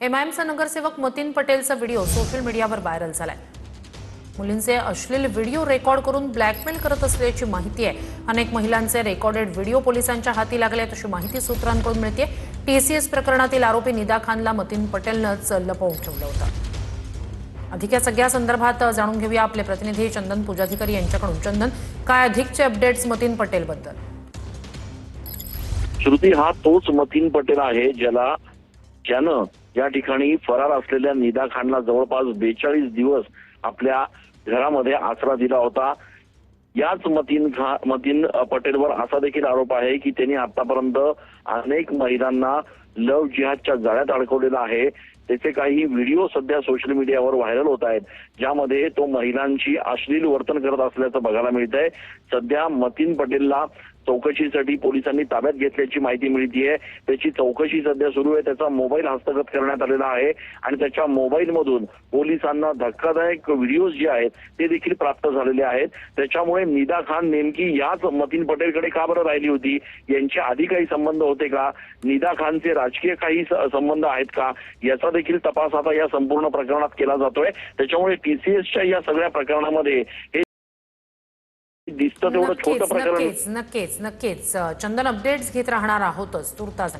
एमआयएमचा नगरसेवक Mateen पटेलचा video social मीडियावर viral झालाय। मुलींचे अश्लील व्हिडिओ रेकॉर्ड करून ब्लॅकमेल करत असल्याची माहिती आहे। अनेक महिलांचे रेकॉर्डेड व्हिडिओ पोलिसांच्या हाती लागले अशी माहिती सूत्रांकडून मिळते। टीसीएस प्रकरणातील आरोपी निदा खानला मतीन पटेलनंच लपवून ठेवलं होतं। अधिक या सगळ्या संदर्भात जाणून घेऊया आपले प्रतिनिधी चंदन पूजाधिकारी यांच्याकडून। चंदन, काय अधिकचे अपडेट्स मतीन पटेल बद्दल? श्रुती, हा तोच मतीन पटेल आहे ज्यानं या ठिकाणी फरार असलेल्या निदा खानला जवळपास 42 दिवस आपल्या घरामध्ये आसरा दिला होता। याच मतीन पटेलवर असा देखील आरोप आहे की त्यांनी आतापर्यंत अनेक महिलांना लव जिहादच्या जाळ्यात अडकवलेला आहे। त्याचे काही व्हिडिओ सध्या सोशल मीडियावर व्हायरल होत आहेत, ज्यामध्ये तो महिलांची अश्लील वर्तन करत असल्याचं बघायला मिळतंय। सध्या मतीन पटेलला चौकशीसाठी पोलिसांनी ताब्यात घेतल्याची माहिती मिळतीये। त्याची चौकशी सध्या सुरू आहे। त्याचा मोबाईल हस्तगत करण्यात आलेला आहे आणि त्याच्या मोबाईलमधून पोलिसांना धक्कादायक व्हिडिओज जे आहेत ते देखील प्राप्त झालेले आहेत। त्याच्यामुळे निदा खान नेमकी याच मतीन पटेलकडे का बरं राहिली होती? यांचे आधी काही संबंध होते का? निदा खानचे राजकीय काही संबंध आहेत का? याचा देखील तपास आता या संपूर्ण प्रकरणात केला जातोय। त्याच्यामुळे टीसीएसच्या या सगळ्या प्रकरणामध्ये हे दिसतं तेवढं छोटं प्रकरण। नक्कीच चंदन, अपडेट्स घेत राहणार आहोतच। तुर्तास